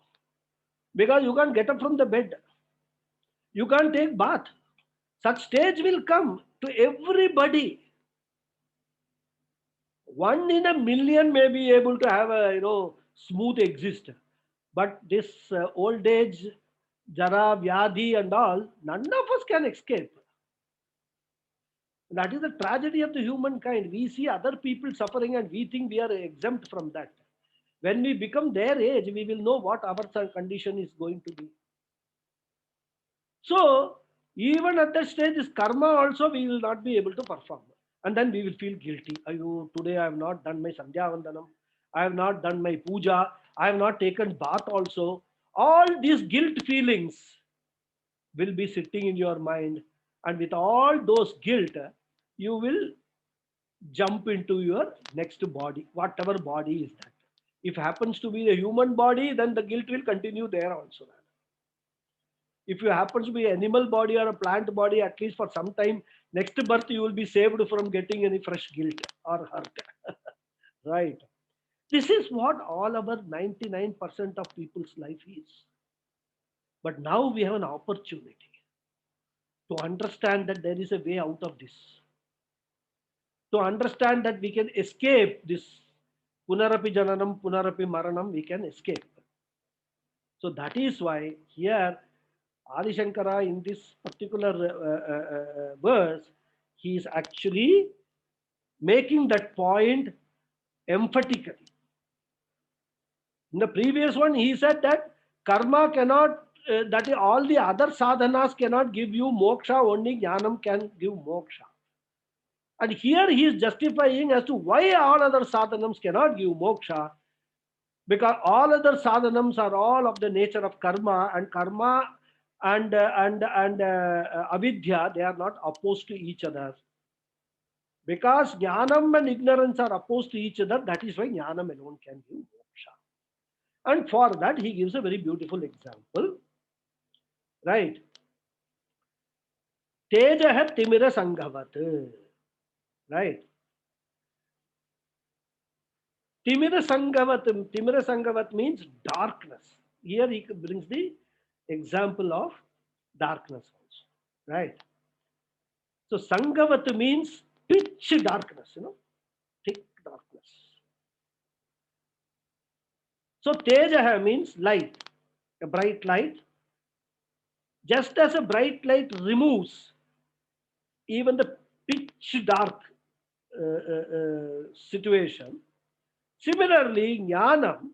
because you can't get up from the bed, you can't take bath. Such stage will come to everybody. One in a million may be able to have a smooth exist, but this old age Jara, Vyadhi and all, none of us can escape. That is the tragedy of the humankind. We see other people suffering and we think we are exempt from that. When we become their age, we will know what our condition is going to be. So, even at that stage, this karma also we will not be able to perform. And then we will feel guilty. Today I have not done my Sandhya Vandanam. I have not done my puja. I have not taken bath also. All these guilt feelings will be sitting in your mind. And with all those guilt, you will jump into your next body, whatever body is that. If happens to be a human body, then the guilt will continue there also. If you happen to be an animal body or a plant body, at least for some time, next birth you will be saved from getting any fresh guilt or hurt. Right. This is what all our 99% of people's life is. But now we have an opportunity to understand that there is a way out of this. To understand that we can escape this punarapi jananam, punarapi maranam, we can escape. So that is why here Adi Shankara in this particular verse, he is actually making that point emphatically. In the previous one, he said that karma cannot, that all the other sadhanas cannot give you moksha, only jnanam can give moksha. And here he is justifying as to why all other sadhanams cannot give moksha, because all other sadhanams are all of the nature of karma, and karma and avidya, they are not opposed to each other. Because jnanam and ignorance are opposed to each other, that is why jnanam alone can give moksha. And for that, he gives a very beautiful example. Right? Tejah timira sanghavat. Right? Timira sanghavat means darkness. Here he brings the example of darkness also. Right? So sanghavat means pitch darkness, thick darkness. So tejah means light, a bright light. Just as a bright light removes even the pitch dark situation, similarly, jnanam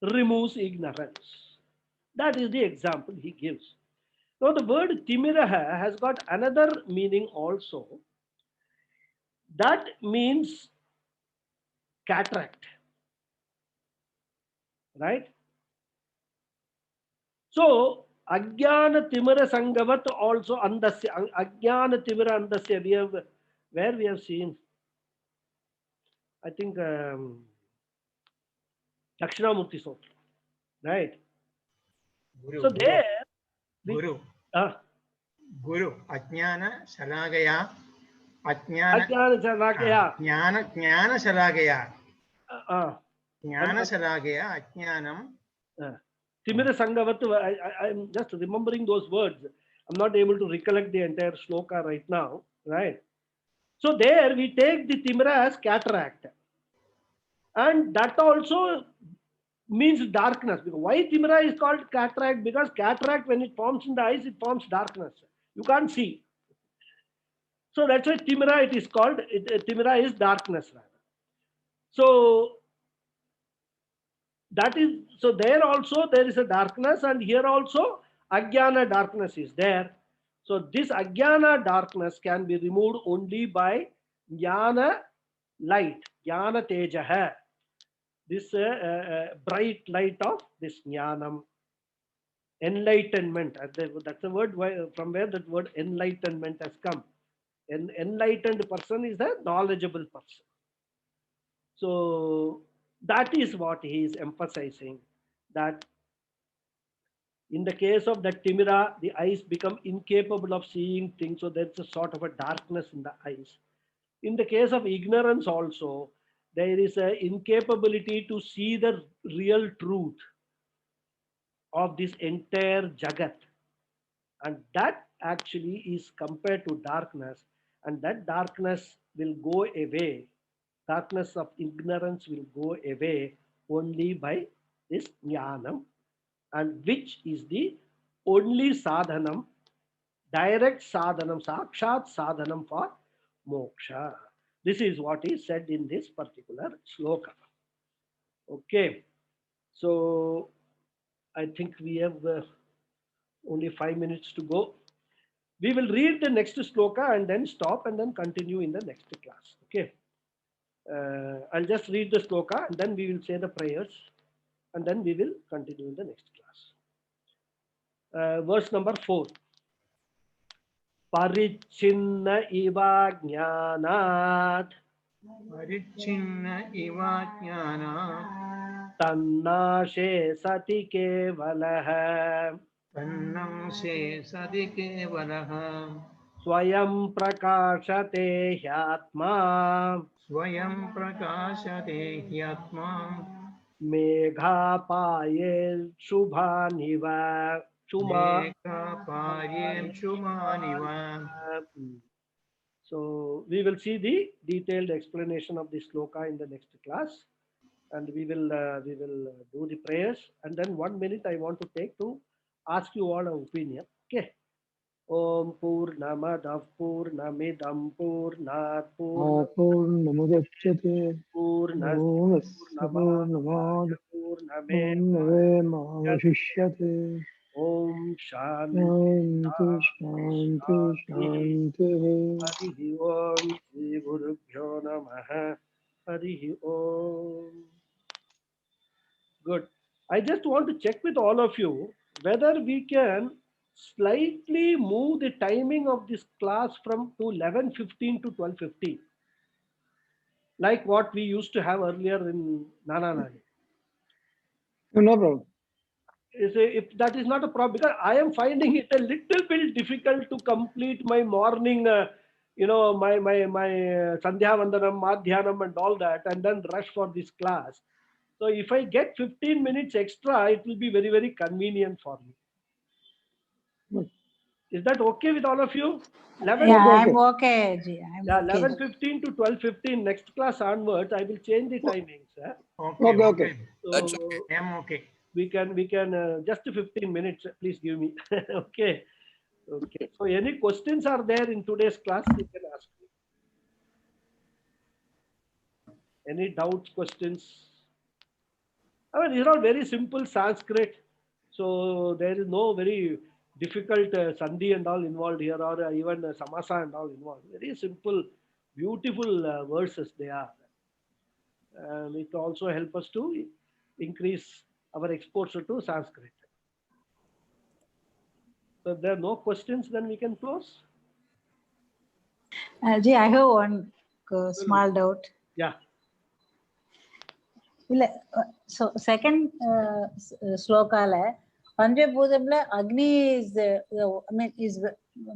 removes ignorance. That is the example he gives. Now, the word timiraha has got another meaning also. That means cataract. Right? So, Ajnana Timira Sangavat also Andasya, Ajnana Timira Andasya, where we have seen, I think, Dakshinamurti Sutra, right? Guru, So Guru, there, we, Guru, uh, Guru, Ajnana Shalagaya, Ajnana, Ajnana Chanakya, Jnana Shalagaya, uh, uh, I'm, Jnana Shalagaya, Ajnanam, Timira Sangavat, I'm just remembering those words. I'm not able to recollect the entire shloka right now, right? So there we take the Timira as cataract. And that also means darkness. Because why Timira is called cataract? Because cataract, when it forms in the eyes, it forms darkness. You can't see. So that's why Timira it is called. Timira is darkness rather. So that is, so there also there is a darkness, and here also Ajnana darkness is there. So this Ajnana darkness can be removed only by Jnana light, Jnana Tejaha, this bright light of this Jnanam, enlightenment. That's the word from where that word enlightenment has come. An enlightened person is a knowledgeable person. So that is what he is emphasizing, that in the case of the timira, the eyes become incapable of seeing things, so there's a sort of a darkness in the eyes. In the case of ignorance also, there is an incapability to see the real truth of this entire jagat, and that actually is compared to darkness, and that darkness will go away, darkness of ignorance will go away only by this jnanam. and which is the only sadhanam, direct sadhanam, sakshat sadhanam for moksha. This is what is said in this particular sloka. Okay, so I think we have only 5 minutes to go. We will read the next sloka and then stop and then continue in the next class. Okay. I'll just read the sloka and then we will say the prayers and then we will continue in the next class. Verse number 4. Parichinna iva jnanat Parichinna iva jnana tannashe sati kevalah tannam se sadi kevalaha swayam prakashate hyatma swayam prakashate hyatma meghapaye shubhaniva chuma. meka paryem shumaniva. So we will see the detailed explanation of this sloka in the next class, and we will do the prayers. And then 1 minute I want to take to ask you all an opinion. Okay. Om Purnamadav Purnamidam Purnat Purnamudachyate Purnas Purnasya Purnamadaaya Purnamad Purnameva Purnamavashishyate Om Shanti Shanti Shanti Shanti Shanti. Shanti Harihi Om Shri Gurubhyo Namaha. Harihi Om. Good. I just want to check with all of you whether we can slightly move the timing of this class from to 11:15 to 12:15, like what we used to have earlier in Nana Nani. No problem. If that is not a problem, because I am finding it a little bit difficult to complete my morning, my Sandhya Vandanam, Madhyanam and all that, and then rush for this class. So if I get 15 minutes extra, it will be very, very convenient for me. Good. Is that okay with all of you? 11, Yeah, Okay, I'm okay, Ji. I'm yeah, okay. 11:15 to 12:15, next class onwards, I will change the timings. Okay, Okay. okay. So I am okay. we can just 15 minutes, please give me. Okay. Okay. So any questions are there in today's class, you can ask me. Any doubts, questions? I mean, these are all very simple Sanskrit. So there is no very difficult sandhi and all involved here, or even samasa and all involved. Very simple, beautiful verses they are. And it also help us to increase our exposure to Sanskrit. So if there are no questions, then we can close. Ji, I have one small doubt. Yeah. So second slokala Panjabhudamla Agni is the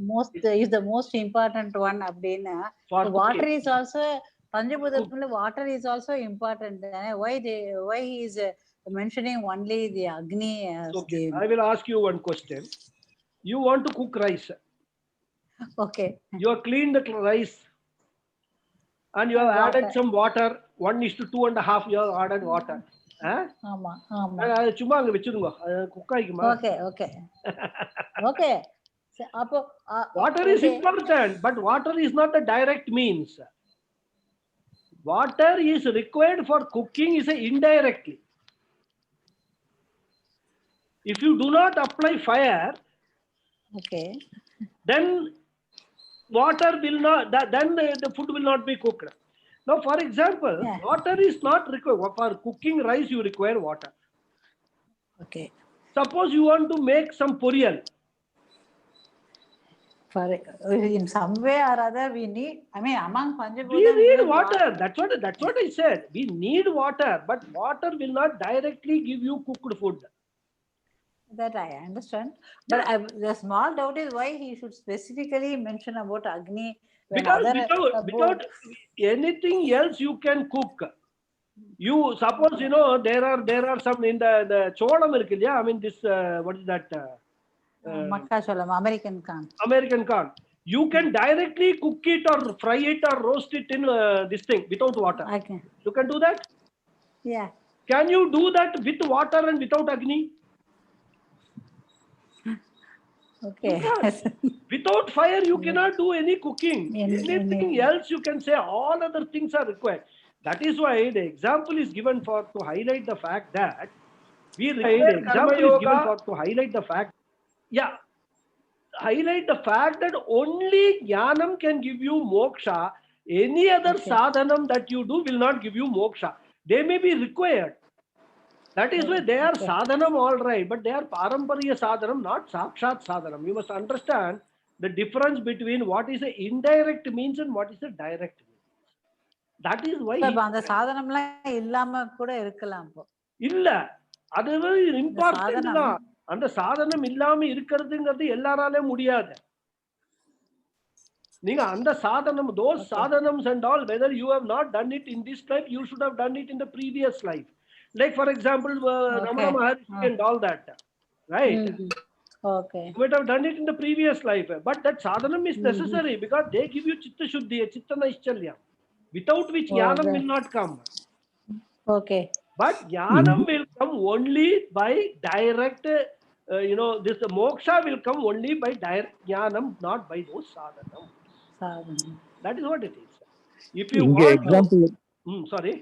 most important one abdina. For So water cooking. is also Panjabhudamla water is also important. Why he is mentioning only the Agni as Okay. the I will ask you one question. You want to cook rice. okay. You have cleaned the rice and you have added some water. 1:2.5 you have added water. ஆமா ஆமா அது சும்மா அங்க வச்சிருங்க, cook ஆகிக்குமா? Okay okay okay அப்போ Water is important, but water is not the direct means. Water is required for cooking is indirectly. If you do not apply fire, okay, then water will not, then the food will not be cooked. Now, for example, Yeah. water is not required. For cooking rice, you require water. okay. Suppose you want to make some poriyal. For in some way or other, we need. I mean, among Panjabhudam, We need water. That's what I said. We need water, but water will not directly give you cooked food. That I understand. But the small doubt is why he should specifically mention about Agni. Because without anything else you can cook. You suppose there are some in the cholam irukku illaya, I mean this what is that Makkacholam, American corn. American corn. You can directly cook it or fry it or roast it in this thing without water. Okay. You can do that. Yeah. Can you do that with water and without Agni? Okay. Without fire, you cannot do any cooking. Anything else you can say, all other things are required. That is why the example is given to highlight the fact that highlight the fact that only jnanam can give you moksha. Any other sadhanam that you do will not give you moksha. They may be required. That is why they are sadhanam, all right, but they are parampariya sadhanam, not sakshat sadhanam. You must understand the difference between what is a indirect means and what is a direct means. That is why அந்த சாதனம்லாம் இல்லாம கூட இருக்கலாம் அப்போ. இல்ல, அது important தான். அந்த சாதனம் இல்லாம இருக்கிறதுங்கிறது எல்லாராலே முடியாது. நீங்க அந்த சாதனம், those sadhanams and all, whether you have not done it in this life, you should have done it in the previous life. Like for example, Ramana Maharshi and all that, right? Okay. You might have done it in the previous life, but that sadhanam is necessary because they give you chitta shuddhi, chitta naishchalya, without which jnanam will not come. Okay. But jnanam will come only by direct, this moksha will come only by direct jnanam, not by those sadhanam. That is what it is. If you want example, sorry.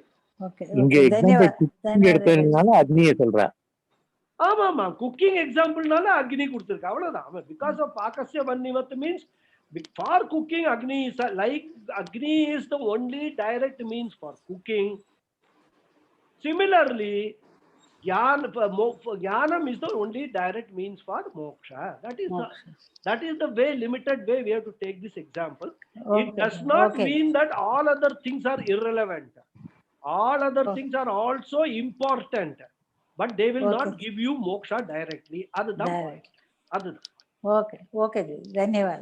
Okay. இங்க example எடுத்ததுனால அக்னியை சொல்றா. ஆமா ஆமா, cooking எக்ஸாம்பிள்னால அக்னி கொடுத்திருக்க, அவ்வளவுதான். Because of pakasya vahnivat means for cooking agni is like agni is the only direct means for cooking. Similarly, jnanam is the only direct means for moksha. That is the way, limited way we have to take this example. It does not mean that all other things are irrelevant. All other things are also important, but they will not give you moksha directly. Adu the point. Okay. Dhanyawad.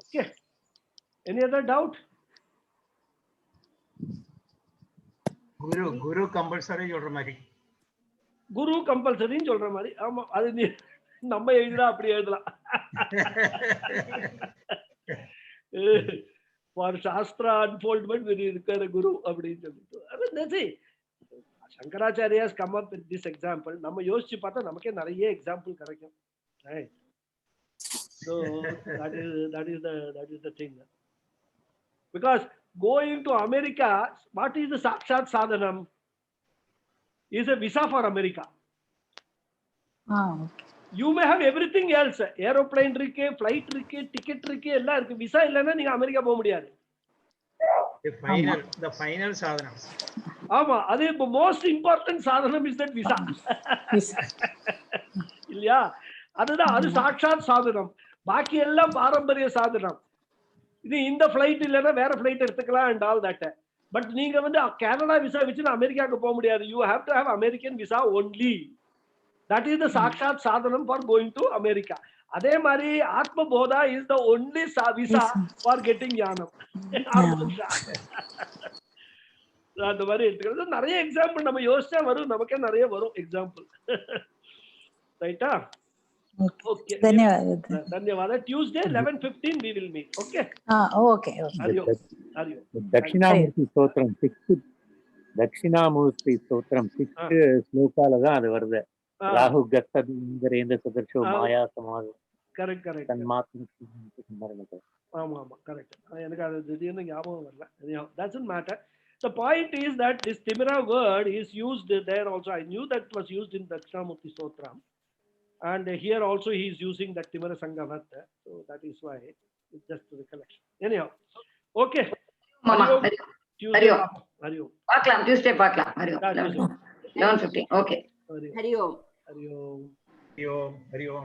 Okay. Any other doubt? Guru compulsory சொல்ற மாதிரி. குரு கம்பல்சரின்னு சொல்ற மாதிரி. ஆமா, அது நம்ம எழுதுறா அப்படி எழுதலாம். For Shastra unfoldment, we require a guru. Shankaracharya has come up with this example. நம்ம யோசிச்சு பார்த்தா நமக்கே நிறைய எக்ஸாம்பிள் கிடைக்கும். Right? So that is the thing. Because going to America, what is the sakshat sadhanam? Is a visa for America. You may have everything else. Aeroplane இருக்கு, flight இருக்கு, ticket இருக்கு, எல்லாம் இருக்கு. விசா இல்லைன்னா நீங்க அமெரிக்கா போக முடியாது. The final sadhanam. ஆமா, அது most important sadhanam is that visa. இல்லையா? அதுதான், அது சாட்சாத் சாதனம். பாக்கி எல்லாம் பாரம்பரிய சாதனம். இது இந்த ஃபிளைட் இல்லைன்னா வேற ஃபிளைட் எடுத்துக்கலாம் and all that. பட் நீங்க கனடா விசா வச்சு அமெரிக்காவுக்கு போக முடியாது. You have to have American visa only. That is the சாக்ஷாத் சாதனம் ஃபார் கோயிங் டு அமெரிக்கா. அதே மாதிரி ஆத்ம போதா is the only visa for getting ஞானம். அந்த மாதிரி எடுத்துக்கிறது. நிறைய எக்ஸாம்பிள் நம்ம யோசிச்சா வரும், நமக்கே நிறைய வரும் எக்ஸாம்பிள். ரைட்டா? Okay. Dhanyawad. Tuesday 11:15 we will meet. Okay. Okay. Hariyo. Dakshinamurti Stotram 6th Dakshinamurti Stotram 6th ஸ்லோகால தான் அது வருது. ராகு கத்தந்திரேந்திர சதர்ஷோ மாயா சமாதி. Correct. தன்மாத்ம. ஆமா, correct. எனக்கு அது திடீர்னு ஞாபகம் வரல. Doesn't matter. The point is that this Timira word is used there also. I knew that was used in Dakshinamurti Stotram. And here also he is using that Timara Sanghavat. So that is why it's just a recollection. Anyhow, okay. Mama, Hariyo. Paklam, Tuesday Paklam. Hariyo. 11:15. Okay. Hariyo. Hariyo.